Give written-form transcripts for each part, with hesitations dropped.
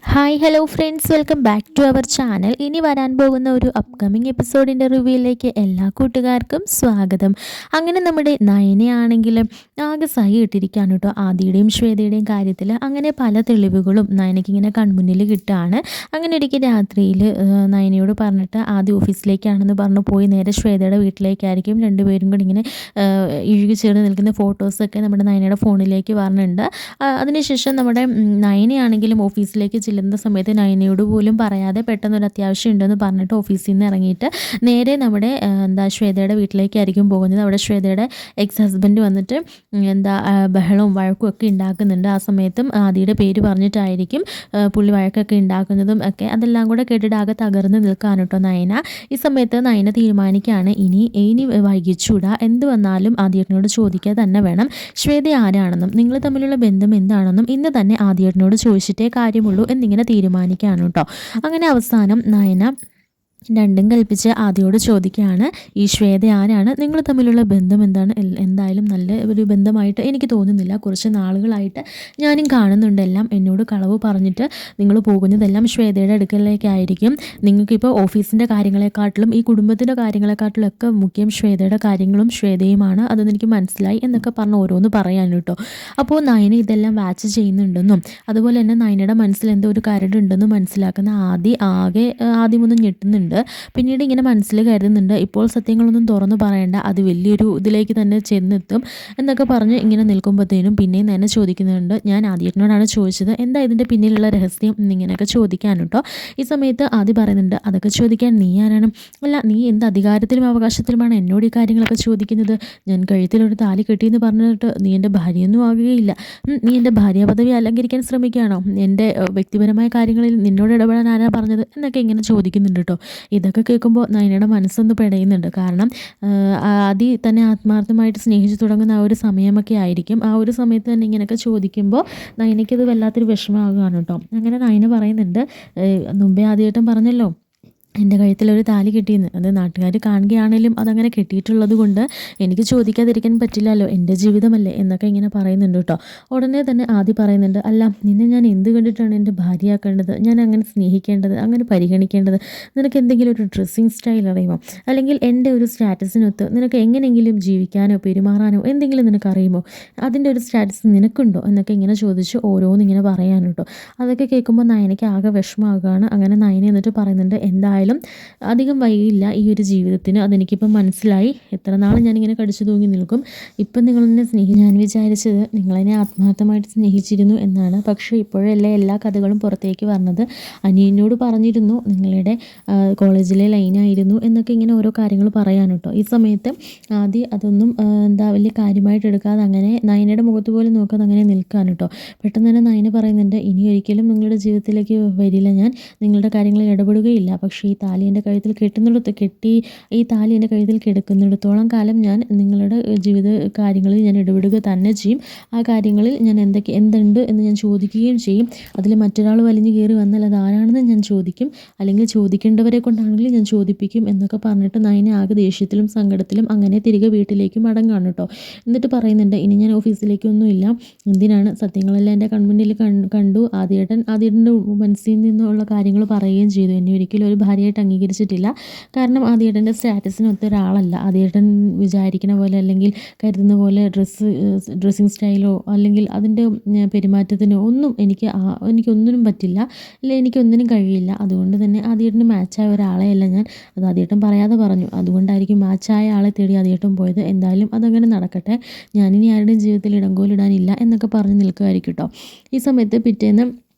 Hi hello friends, welcome back to our channel. ഇനി വരാൻ പോകുന്ന ഒരു അപ്കമിങ് എപ്പിസോഡിൻ്റെ റിവ്യൂയിലേക്ക് എല്ലാ കൂട്ടുകാർക്കും സ്വാഗതം. അങ്ങനെ നമ്മുടെ നയനയാണെങ്കിലും ആകെ സഹി ഇട്ടിരിക്കുകയാണ് കേട്ടോ ആദിയുടെയും ശ്വേതയുടെയും കാര്യത്തിൽ. അങ്ങനെ പല തെളിവുകളും നയനയ്ക്ക് ഇങ്ങനെ കൺമുന്നിൽ കിട്ടുകയാണ്. അങ്ങനെ ഒരിക്കൽ രാത്രിയിൽ നയനയോട് പറഞ്ഞിട്ട് ആദ്യ ഓഫീസിലേക്കാണെന്ന് പറഞ്ഞു പോയി നേരെ ശ്വേതയുടെ വീട്ടിലേക്കായിരിക്കും. രണ്ടുപേരും കൂടി ഇങ്ങനെ ഇഴുകി ചേർന്ന് നിൽക്കുന്ന ഫോട്ടോസൊക്കെ നമ്മുടെ നയനയുടെ ഫോണിലേക്ക് വരുന്നുണ്ട്. അതിനുശേഷം നമ്മുടെ നയനയാണെങ്കിലും ഓഫീസിലേക്ക് ചെല്ലുന്ന സമയത്ത് നയനയോട് പോലും പറയാതെ പെട്ടെന്നൊരു അത്യാവശ്യം ഉണ്ടെന്ന് പറഞ്ഞിട്ട് ഓഫീസിൽ നിന്ന് ഇറങ്ങിയിട്ട് നേരെ നമ്മുടെ ശ്വേതയുടെ വീട്ടിലേക്കായിരിക്കും പോകുന്നത്. അവിടെ ശ്വേതയുടെ എക്സ് ഹസ്ബൻഡ് വന്നിട്ട് ബഹളവും വഴക്കും ഒക്കെ ഉണ്ടാക്കുന്നുണ്ട്. ആ സമയത്തും ആദിയുടെ പേര് പറഞ്ഞിട്ടായിരിക്കും പുള്ളി വഴക്കൊക്കെ ഉണ്ടാക്കുന്നതും ഒക്കെ. അതെല്ലാം കൂടെ കേട്ടിട്ട് ആകെ തകർന്ന് നിൽക്കാണ് കേട്ടോ നയന. ഈ സമയത്ത് നയന തീരുമാനിക്കുകയാണ് ഇനി വൈകിച്ചൂടാ, എന്ത് വന്നാലും ആദിയേട്ടനോട് ചോദിക്കുക തന്നെ വേണം. ശ്വേത ആരാണെന്നും നിങ്ങൾ തമ്മിലുള്ള ബന്ധം എന്താണെന്നും ഇന്ന് തന്നെ ആദിയേട്ടനോട് ചോദിച്ചിട്ടേ കാര്യമുള്ളൂ എന്നിങ്ങനെ തീരുമാനിക്കുകയാണ് കേട്ടോ. അങ്ങനെ അവസാനം നയന രണ്ടും കൽപ്പിച്ച് ആദിയോട് ചോദിക്കുകയാണ്, ഈ ശ്വേത ആരാണ്, നിങ്ങൾ തമ്മിലുള്ള ബന്ധം എന്താണ്? എന്തായാലും നല്ല ഒരു ബന്ധമായിട്ട് എനിക്ക് തോന്നുന്നില്ല. കുറച്ച് നാളുകളായിട്ട് ഞാനും കാണുന്നുണ്ട് എല്ലാം. എന്നോട് കളവ് പറഞ്ഞിട്ട് നിങ്ങൾ പോകുന്നതെല്ലാം ശ്വേതയുടെ അടുക്കലേക്കായിരിക്കും. നിങ്ങൾക്കിപ്പോൾ ഓഫീസിൻ്റെ കാര്യങ്ങളെക്കാട്ടിലും ഈ കുടുംബത്തിൻ്റെ കാര്യങ്ങളെക്കാട്ടിലും ഒക്കെ മുഖ്യം ശ്വേതയുടെ കാര്യങ്ങളും ശ്വേതയുമാണ്, അതെനിക്ക് മനസ്സിലായി എന്നൊക്കെ പറഞ്ഞ് ഓരോന്ന് പറയാൻ കേട്ടോ. അപ്പോൾ നയന ഇതെല്ലാം വാച്ച് ചെയ്യുന്നുണ്ടെന്നും അതുപോലെ തന്നെ നയനയുടെ മനസ്സിൽ എന്തോ ഒരു കരടുണ്ടെന്നും മനസ്സിലാക്കുന്ന ആദ്യമൊന്നും ഞെട്ടുന്നുണ്ട്. പിന്നീട് ഇങ്ങനെ മനസ്സിൽ കരുതുന്നുണ്ട്, ഇപ്പോൾ സത്യങ്ങളൊന്നും തുറന്നു പറയേണ്ട, അത് വലിയൊരു ഇതിലേക്ക് തന്നെ ചെന്നെത്തും എന്നൊക്കെ പറഞ്ഞ് ഇങ്ങനെ നിൽക്കുമ്പോഴത്തേനും പിന്നെയും തന്നെ ചോദിക്കുന്നുണ്ട്, ഞാൻ ആദ്യേട്ടനോടാണ് ചോദിച്ചത്, എന്താ ഇതിൻ്റെ പിന്നിലുള്ള രഹസ്യം എന്നിങ്ങനെയൊക്കെ ചോദിക്കാൻ കേട്ടോ. ഈ സമയത്ത് ആദ്യം പറയുന്നുണ്ട്, അതൊക്കെ ചോദിക്കാൻ നീ ആരാണ്? അല്ല, നീ എന്ത് അധികാരത്തിലും അവകാശത്തിലുമാണ് എന്നോട് ഈ കാര്യങ്ങളൊക്കെ ചോദിക്കുന്നത്? ഞാൻ കഴുത്തിലൊരു താലി കെട്ടിയെന്ന് പറഞ്ഞിട്ട് നീ എൻ്റെ ഭാര്യയൊന്നും ആകുകയില്ല. നീ എൻ്റെ ഭാര്യ പദവി അലങ്കരിക്കാൻ ശ്രമിക്കുകയാണോ? എൻ്റെ വ്യക്തിപരമായ കാര്യങ്ങളിൽ നിന്നോട് ഇടപെടാൻ ആരാ പറഞ്ഞത് എന്നൊക്കെ ഇങ്ങനെ ചോദിക്കുന്നുണ്ട് കേട്ടോ. ഇതൊക്കെ കേൾക്കുമ്പോൾ നയനയുടെ മനസ്സൊന്ന് പിടയുന്നുണ്ട്. കാരണം ആദ്യം തന്നെ ആത്മാർത്ഥമായിട്ട് സ്നേഹിച്ചു തുടങ്ങുന്ന ആ ഒരു സമയമൊക്കെ ആയിരിക്കും. ആ ഒരു സമയത്ത് തന്നെ ഇങ്ങനെയൊക്കെ ചോദിക്കുമ്പോൾ നയനയ്ക്കത് വല്ലാത്തൊരു വിഷമമാകുകയാണ് കേട്ടോ. അങ്ങനെ നയന പറയുന്നുണ്ട്, മുമ്പേ ആദ്യമായിട്ടും പറഞ്ഞല്ലോ എൻ്റെ കഴുത്തിലൊരു താലി കെട്ടിയെന്ന്. അത് നാട്ടുകാർ കാണുകയാണെങ്കിലും അതങ്ങനെ കെട്ടിയിട്ടുള്ളത് കൊണ്ട് എനിക്ക് ചോദിക്കാതിരിക്കാൻ പറ്റില്ലല്ലോ, എൻ്റെ ജീവിതമല്ലേ എന്നൊക്കെ ഇങ്ങനെ പറയുന്നുണ്ട് കേട്ടോ. ഉടനെ തന്നെ ആദ്യം പറയുന്നുണ്ട്, അല്ല നിന്നെ ഞാൻ എന്ത് കണ്ടിട്ടാണ് എൻ്റെ ഭാര്യയാക്കേണ്ടത്, ഞാൻ അങ്ങനെ സ്നേഹിക്കേണ്ടത്, അങ്ങനെ പരിഗണിക്കേണ്ടത്? നിനക്ക് എന്തെങ്കിലും ഒരു ഡ്രസ്സിങ് സ്റ്റൈൽ അറിയുമോ? അല്ലെങ്കിൽ എൻ്റെ ഒരു സ്റ്റാറ്റസിനൊത്ത് നിനക്ക് എങ്ങനെയെങ്കിലും ജീവിക്കാനോ പെരുമാറാനോ എന്തെങ്കിലും നിനക്ക് അറിയുമോ? അതിൻ്റെ ഒരു സ്റ്റാറ്റസ് നിനക്കുണ്ടോ എന്നൊക്കെ ഇങ്ങനെ ചോദിച്ച് ഓരോന്നിങ്ങനെ പറയാൻ കേട്ടോ. അതൊക്കെ കേൾക്കുമ്പോൾ നയനയ്ക്ക് ആകെ വിഷമമാകുകയാണ്. അങ്ങനെ നയന എന്നിട്ട് പറയുന്നുണ്ട്, എന്തായാലും അധികം വൈകില്ല ഈ ഒരു ജീവിതത്തിന്, അതെനിക്കിപ്പം മനസ്സിലായി. എത്ര നാൾ ഞാനിങ്ങനെ കടിച്ചു തൂങ്ങി നിൽക്കും. ഇപ്പം നിങ്ങളെന്നെ ഞാൻ വിചാരിച്ചത് നിങ്ങളെന്നെ ആത്മാർത്ഥമായിട്ട് സ്നേഹിച്ചിരുന്നു എന്നാണ്. പക്ഷേ ഇപ്പോഴല്ലേ എല്ലാ കഥകളും പുറത്തേക്ക് വന്നത്. അനിയനോട് പറഞ്ഞിരുന്നു നിങ്ങളുടെ കോളേജിലെ ലൈനായിരുന്നു എന്നൊക്കെ ഇങ്ങനെ ഓരോ കാര്യങ്ങൾ പറയാൻ കേട്ടോ. ഈ സമയത്ത് ആദ്യം അതൊന്നും വലിയ കാര്യമായിട്ട് എടുക്കാതെ അങ്ങനെ നയനയുടെ മുഖത്ത് പോലും നോക്കാതെ അങ്ങനെ നിൽക്കാൻ കേട്ടോ. പെട്ടെന്ന് തന്നെ നയന പറയുന്നുണ്ട്, ഇനി ഒരിക്കലും നിങ്ങളുടെ ജീവിതത്തിലേക്ക് വരില്ല ഞാൻ, നിങ്ങളുടെ കാര്യങ്ങളിൽ ഇടപെടുകയില്ല. പക്ഷേ ഈ താലി എൻ്റെ കഴുത്തിൽ ഈ താലി എൻ്റെ കഴുത്തിൽ കിടക്കുന്നിടത്തോളം കാലം ഞാൻ നിങ്ങളുടെ ജീവിത കാര്യങ്ങളിൽ ഞാൻ ഇടപെടുക തന്നെ ചെയ്യും. ആ കാര്യങ്ങളിൽ ഞാൻ എന്തുണ്ട് എന്ന് ഞാൻ ചോദിക്കുകയും ചെയ്യും. അതിൽ മറ്റൊരാൾ വലിഞ്ഞു കയറി വന്നാൽ അത് ആരാണെന്ന് ഞാൻ ചോദിക്കും, അല്ലെങ്കിൽ ചോദിക്കേണ്ടവരെ കൊണ്ടാണെങ്കിൽ ഞാൻ ചോദിപ്പിക്കും എന്നൊക്കെ പറഞ്ഞിട്ട് നയന ആകെ ദേഷ്യത്തിലും സങ്കടത്തിലും അങ്ങനെ തിരികെ വീട്ടിലേക്ക് മടങ്ങാണ് കേട്ടോ. എന്നിട്ട് പറയുന്നുണ്ട്, ഇനി ഞാൻ ഓഫീസിലേക്കൊന്നുമില്ല. എന്തിനാണ്, സത്യങ്ങളെല്ലാം എൻ്റെ കൺമുന്നിൽ കണ്ടു. ആദ്യേട്ടൻ്റെ മനസ്സിൽ നിന്നുള്ള കാര്യങ്ങൾ പറയുകയും ചെയ്തു. എന്നെ ഒരിക്കലും ഒരു ഭാര്യയായിട്ട് അംഗീകരിച്ചിട്ടില്ല. കാരണം ആദ്യേട്ടൻ്റെ സ്റ്റാറ്റസിനൊത്ത ഒരാളല്ല. ആദ്യേട്ടൻ വിചാരിക്കുന്ന പോലെ അല്ലെങ്കിൽ കരുതുന്ന പോലെ ഡ്രസ്സിങ് സ്റ്റൈലോ അല്ലെങ്കിൽ അതിൻ്റെ പെരുമാറ്റത്തിനോ ഒന്നും എനിക്കൊന്നിനും പറ്റില്ല, അല്ലെ എനിക്കൊന്നിനും കഴിയില്ല. അതുകൊണ്ട് തന്നെ ആദ്യേട്ടന് മാച്ചായ ഒരാളെയല്ല ഞാൻ. അത് ആദ്യേട്ടൻ പറയാതെ പറഞ്ഞു. അതുകൊണ്ടായിരിക്കും മാച്ചായ ആളെ തേടി ആദ്യേട്ടൻ പോയത്. എന്തായാലും അതങ്ങനെ നടക്കട്ടെ, ഞാനിനി ആരുടെയും ജീവിതത്തിൽ ഇടങ്കോലിടാനില്ല എന്നൊക്കെ പറഞ്ഞ് നിൽക്കുമായിരിക്കും കേട്ടോ. ഈ സമയത്ത് പിറ്റേന്ന്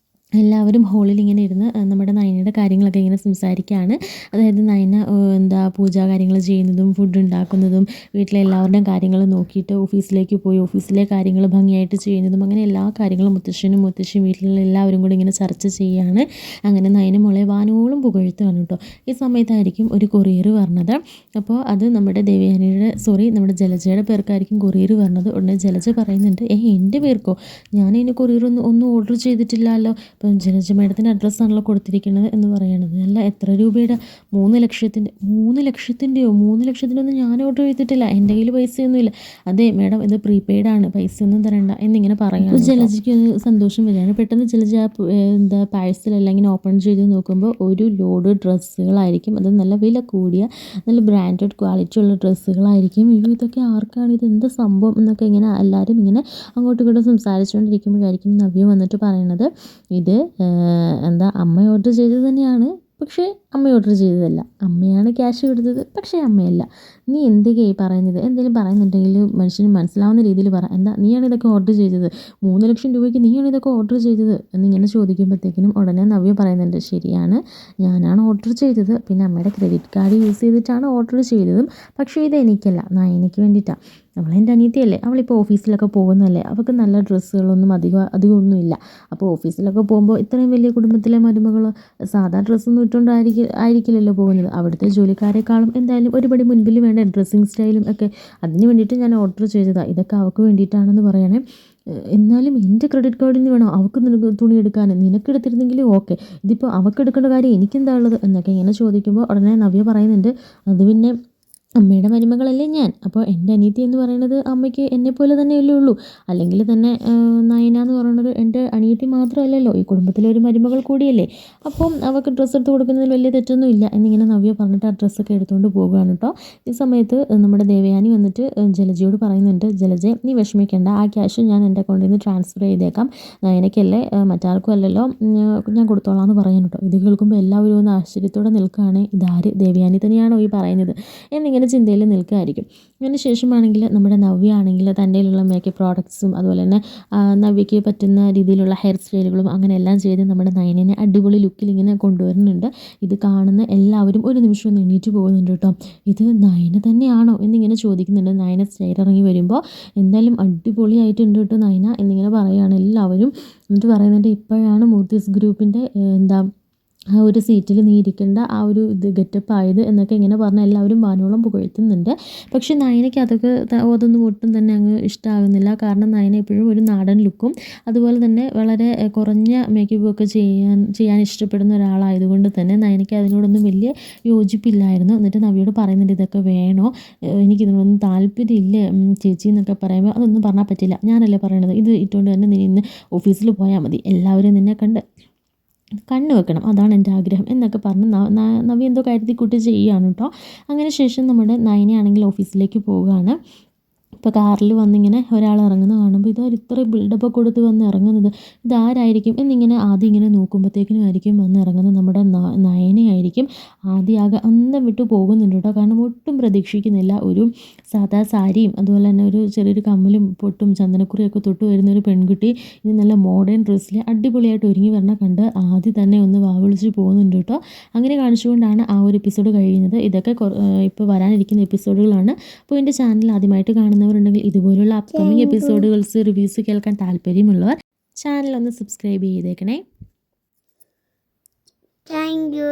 എല്ലാവരും ഹോളിൽ ഇങ്ങനെ ഇരുന്ന് നമ്മുടെ നയനയുടെ കാര്യങ്ങളൊക്കെ ഇങ്ങനെ സംസാരിക്കുകയാണ്. അതായത് നയന പൂജാ കാര്യങ്ങൾ ചെയ്യുന്നതും ഫുഡ് ഉണ്ടാക്കുന്നതും വീട്ടിലെ എല്ലാവരുടെയും കാര്യങ്ങൾ നോക്കിയിട്ട് ഓഫീസിലേക്ക് പോയി ഓഫീസിലെ കാര്യങ്ങൾ ഭംഗിയായിട്ട് ചെയ്യുന്നതും അങ്ങനെ എല്ലാ കാര്യങ്ങളും മുത്തശ്ശനും മുത്തശ്ശിയും വീട്ടിലുള്ള എല്ലാവരും കൂടി ഇങ്ങനെ ചർച്ച ചെയ്യുകയാണ്. അങ്ങനെ നയന മോളെ വാനോളം പുകഴ്ത്തുകയാണ് കേട്ടോ. ഈ സമയത്തായിരിക്കും ഒരു കൊറിയർ പറഞ്ഞത്. അപ്പോൾ അത് നമ്മുടെ നമ്മുടെ ജലജയുടെ പേർക്കായിരിക്കും കൊറിയർ പറഞ്ഞത്. ഉടനെ ജലജ പറയുന്നുണ്ട്, എൻ്റെ പേർക്കോ? ഞാൻ അതിന് കൊറിയർ ഒന്നും ഓർഡർ ചെയ്തിട്ടില്ലല്ലോ. ഇപ്പം ജലജ മേഡത്തിൻ്റെ അഡ്രസ്സാണല്ലോ കൊടുത്തിരിക്കുന്നത് എന്ന് പറയണത്. അല്ല എത്ര രൂപയുടെ 3 ലക്ഷത്തിൻ്റെയോ 3 ലക്ഷത്തിനൊന്നും ഞാൻ ഓർഡർ ചെയ്തിട്ടില്ല, എൻ്റെ കയ്യിൽ പൈസയൊന്നുമില്ല. അതെ മേഡം ഇത് പ്രീപെയ്ഡാണ്, പൈസയൊന്നും തരണ്ട എന്നിങ്ങനെ പറയാം. ജലജയ്ക്ക് ഒരു സന്തോഷം വരികയാണ്. പെട്ടെന്ന് ജലജ പാഴ്സലെല്ലാം ഇങ്ങനെ ഓപ്പൺ ചെയ്ത് നോക്കുമ്പോൾ ഒരു ലോഡ് ഡ്രസ്സുകളായിരിക്കും. അത് നല്ല വില കൂടിയ നല്ല ബ്രാൻഡഡ് ക്വാളിറ്റി ഉള്ള ഡ്രസ്സുകളായിരിക്കും. ഇതൊക്കെ ആർക്കാണ്, ഇത് എന്ത് സംഭവം എന്നൊക്കെ ഇങ്ങനെ എല്ലാവരും ഇങ്ങനെ അങ്ങോട്ടും ഇങ്ങോട്ടും സംസാരിച്ചുകൊണ്ടിരിക്കുമ്പോഴായിരിക്കും നവ്യ വന്നിട്ട് പറയണത്, ഇത് അമ്മ ഓർഡർ ചെയ്തത് തന്നെയാണ്, പക്ഷേ അമ്മ ഓർഡർ ചെയ്തതല്ല, അമ്മയാണ് ക്യാഷ് കൊടുത്തത്, പക്ഷേ അമ്മയല്ല. നീ എന്തൊക്കെയായി പറയുന്നത്? എന്തെങ്കിലും പറയുന്നുണ്ടെങ്കിൽ മനുഷ്യന് മനസ്സിലാവുന്ന രീതിയിൽ പറ. നീയാണ് ഇതൊക്കെ ഓർഡർ ചെയ്തത്? 3 ലക്ഷം രൂപയ്ക്ക് നീയാണ് ഇതൊക്കെ ഓർഡർ ചെയ്തത് എന്നിങ്ങനെ ചോദിക്കുമ്പോഴത്തേക്കിനും ഉടനെ നവ്യ പറയുന്നുണ്ട്, ശരിയാണ്, ഞാനാണ് ഓർഡർ ചെയ്തത്, പിന്നെ അമ്മയുടെ ക്രെഡിറ്റ് കാർഡ് യൂസ് ചെയ്തിട്ടാണ് ഓർഡർ ചെയ്തതും, പക്ഷേ ഇത് എനിക്കല്ല, എനിക്ക് വേണ്ടിയിട്ടാണ്. അവളെൻ്റെ അനിയത്തിയല്ലേ, അവളിപ്പോൾ ഓഫീസിലൊക്കെ പോകുന്നതല്ലേ, അവൾക്ക് നല്ല ഡ്രസ്സുകളൊന്നും അധികമൊന്നുമില്ല. അപ്പോൾ ഓഫീസിലൊക്കെ പോകുമ്പോൾ ഇത്രയും വലിയ കുടുംബത്തിലെ മരുമകൾ സാധാ ഡ്രസ്സൊന്നും ആയിരിക്കില്ലല്ലോ പോകുന്നത്. അവിടുത്തെ ജോലിക്കാരെക്കാളും എന്തായാലും ഒരുപടി മുൻപിൽ വേണ്ട ഡ്രസ്സിങ് സ്റ്റൈലും ഒക്കെ, അതിന് വേണ്ടിയിട്ട് ഞാൻ ഓർഡർ ചെയ്തതാണ്, ഇതൊക്കെ അവൾക്ക് വേണ്ടിയിട്ടാണെന്ന് പറയണേ. എന്നാലും എൻ്റെ ക്രെഡിറ്റ് കാർഡിൽ നിന്ന് വേണം അവൾക്ക് തുണി എടുക്കാൻ, നിനക്കെടുത്തിരുന്നെങ്കിൽ ഓക്കെ, ഇതിപ്പോൾ അവൾക്ക് കാര്യം എനിക്കെന്താ ഉള്ളത് എന്നൊക്കെ ഇങ്ങനെ ചോദിക്കുമ്പോൾ ഉടനെ നവ്യ പറയുന്നുണ്ട്, അത് പിന്നെ അമ്മയുടെ മരുമകളല്ലേ ഞാൻ, അപ്പോൾ എൻ്റെ അനിയത്തി എന്ന് പറയുന്നത് അമ്മയ്ക്ക് എന്നെപ്പോലെ തന്നെയല്ലേ ഉള്ളൂ, അല്ലെങ്കിൽ തന്നെ നയന എന്ന് പറയുന്നത് എൻ്റെ അനിയത്തി മാത്രമല്ലല്ലോ, ഈ കുടുംബത്തിലെ ഒരു മരുമകൾ കൂടിയല്ലേ, അപ്പം അവൾക്ക് ഡ്രസ്സ് എടുത്ത് കൊടുക്കുന്നതിൽ വലിയ തെറ്റൊന്നും ഇല്ല എന്നിങ്ങനെ നവ്യ പറഞ്ഞിട്ട് ആ ഡ്രസ്സൊക്കെ എടുത്തുകൊണ്ട് പോവുകയാണ് കേട്ടോ. ഈ സമയത്ത് നമ്മുടെ ദേവയാനി വന്നിട്ട് ജലജയോട് പറയുന്നുണ്ട്, ജലജ നീ വിഷമിക്കേണ്ട, ആ ക്യാഷ് ഞാൻ എൻ്റെ അക്കൗണ്ടിൽ നിന്ന് ട്രാൻസ്ഫർ ചെയ്തേക്കാം, നയനയ്ക്കല്ലേ മറ്റാർക്കും അല്ലല്ലോ, ഞാൻ കൊടുത്തോളാം എന്ന് പറയാൻ കേട്ടോ. ഇത് കേൾക്കുമ്പോൾ എല്ലാവരും ഒന്ന് ആശ്ചര്യത്തോടെ നിൽക്കുകയാണ്, ഇതാര് ദേവയാനി തന്നെയാണോ ഈ പറയുന്നത് എന്നിങ്ങനെ ചിന്തയിൽ നിൽക്കുകയായിരിക്കും. അതിന് ശേഷമാണെങ്കിൽ നമ്മുടെ നവ്യ ആണെങ്കിൽ തൻ്റെ കയ്യിലുള്ള മേക്കപ്പ് പ്രോഡക്ട്സും അതുപോലെ തന്നെ നവ്യയ്ക്ക് പറ്റുന്ന രീതിയിലുള്ള ഹെയർ സ്റ്റൈലുകളും അങ്ങനെ എല്ലാം ചെയ്ത് നമ്മുടെ നയനനെ അടിപൊളി ലുക്കിൽ ഇങ്ങനെ കൊണ്ടുവരുന്നുണ്ട്. ഇത് കാണുന്ന എല്ലാവരും ഒരു നിമിഷം ഒന്ന് എണീറ്റ് പോകുന്നുണ്ട് കേട്ടോ. ഇത് നയന തന്നെയാണോ എന്നിങ്ങനെ ചോദിക്കുന്നുണ്ട്. നയന സ്റ്റെയർ ഇറങ്ങി വരുമ്പോൾ എന്തായാലും അടിപൊളിയായിട്ടുണ്ട് കേട്ടോ നയന എന്നിങ്ങനെ പറയുകയാണ് എല്ലാവരും. എന്നിട്ട് പറയുന്നുണ്ട്, ഇപ്പോഴാണ് മൂർത്തീസ് ഗ്രൂപ്പിൻ്റെ ആ ഒരു സീറ്റിൽ നീ ഇരിക്കേണ്ട ആ ഒരു ഗെറ്റപ്പ് ആയത് എന്നൊക്കെ ഇങ്ങനെ പറഞ്ഞ് എല്ലാവരും വാനോളം പുകഴ്ത്തുന്നുണ്ട്. പക്ഷേ നയനയ്ക്ക് അതൊന്നും ഒട്ടും തന്നെ അങ്ങ് ഇഷ്ടമാകുന്നില്ല. കാരണം നയന എപ്പോഴും ഒരു നാടൻ ലുക്കും അതുപോലെ തന്നെ വളരെ കുറഞ്ഞ മേക്കപ്പ് ഒക്കെ ചെയ്യാൻ ഇഷ്ടപ്പെടുന്ന ഒരാളായതുകൊണ്ട് തന്നെ നയനയ്ക്ക് അതിനോടൊന്നും വലിയ യോജിപ്പില്ലായിരുന്നു. എന്നിട്ട് നവ്യയോട് പറയുന്നുണ്ട്, ഇതൊക്കെ വേണോ, എനിക്കിതിനൊന്നും താല്പര്യമില്ല ചേച്ചി എന്നൊക്കെ പറയുമ്പോൾ, അതൊന്നും പറഞ്ഞാൽ പറ്റില്ല, ഞാനല്ലേ പറയണത്, ഇത് ഇട്ടുകൊണ്ട് തന്നെ നീ ഇന്ന് ഓഫീസിൽ പോയാൽ മതി, എല്ലാവരും നിന്നെ കണ്ണ് വെക്കണം, അതാണ് എൻ്റെ ആഗ്രഹം എന്നൊക്കെ പറഞ്ഞ് നവ്യ എന്തോ കരുതിക്കൂട്ടി ചെയ്യുകയാണ് കേട്ടോ. അങ്ങനെ ശേഷം നമ്മുടെ നയനയാണെങ്കിൽ ഓഫീസിലേക്ക് പോവുകയാണ്. ഇപ്പോൾ കാറിൽ വന്നിങ്ങനെ ഒരാൾ ഇറങ്ങുന്നത് കാണുമ്പോൾ ഇത്ര ബിൽഡപ്പ് കൊടുത്ത് വന്ന് ഇറങ്ങുന്നത് ഇതാരായിരിക്കും എന്നിങ്ങനെ ആദ്യം ഇങ്ങനെ നോക്കുമ്പോഴത്തേക്കിനും ആയിരിക്കും വന്ന് ഇറങ്ങുന്നത് നമ്മുടെ നയനയായിരിക്കും. ആദ്യം ആകെ അന്തം വിട്ടു പോകുന്നുണ്ട് കേട്ടോ. കാരണം ഒട്ടും പ്രതീക്ഷിക്കുന്നില്ല, ഒരു സാധാ സാരിയും അതുപോലെ തന്നെ ഒരു ചെറിയൊരു കമ്മലും പൊട്ടും ചന്ദനക്കുറിയൊക്കെ തൊട്ട് വരുന്ന ഒരു പെൺകുട്ടി ഇനി നല്ല മോഡേൺ ഡ്രസ്സിൽ അടിപൊളിയായിട്ട് ഒരുങ്ങി വരണ കണ്ട് ആദ്യം തന്നെ ഒന്ന് വാവിളിച്ച് പോകുന്നുണ്ട് കേട്ടോ. അങ്ങനെ കാണിച്ചുകൊണ്ടാണ് ആ ഒരു എപ്പിസോഡ് കഴിയുന്നത്. ഇതൊക്കെ ഇപ്പോൾ വരാനിരിക്കുന്ന എപ്പിസോഡുകളാണ്. അപ്പോൾ എൻ്റെ ചാനൽ ആദ്യമായിട്ട് കാണുന്നവരുണ്ടെങ്കിൽ ഇതുപോലുള്ള അപ്കമിങ് എപ്പിസോഡുകൾസ് റിവ്യൂസ് കേൾക്കാൻ താല്പര്യമുള്ളവർ ചാനൽ ഒന്ന് സബ്സ്ക്രൈബ് ചെയ്തേക്കണേ. Thank you.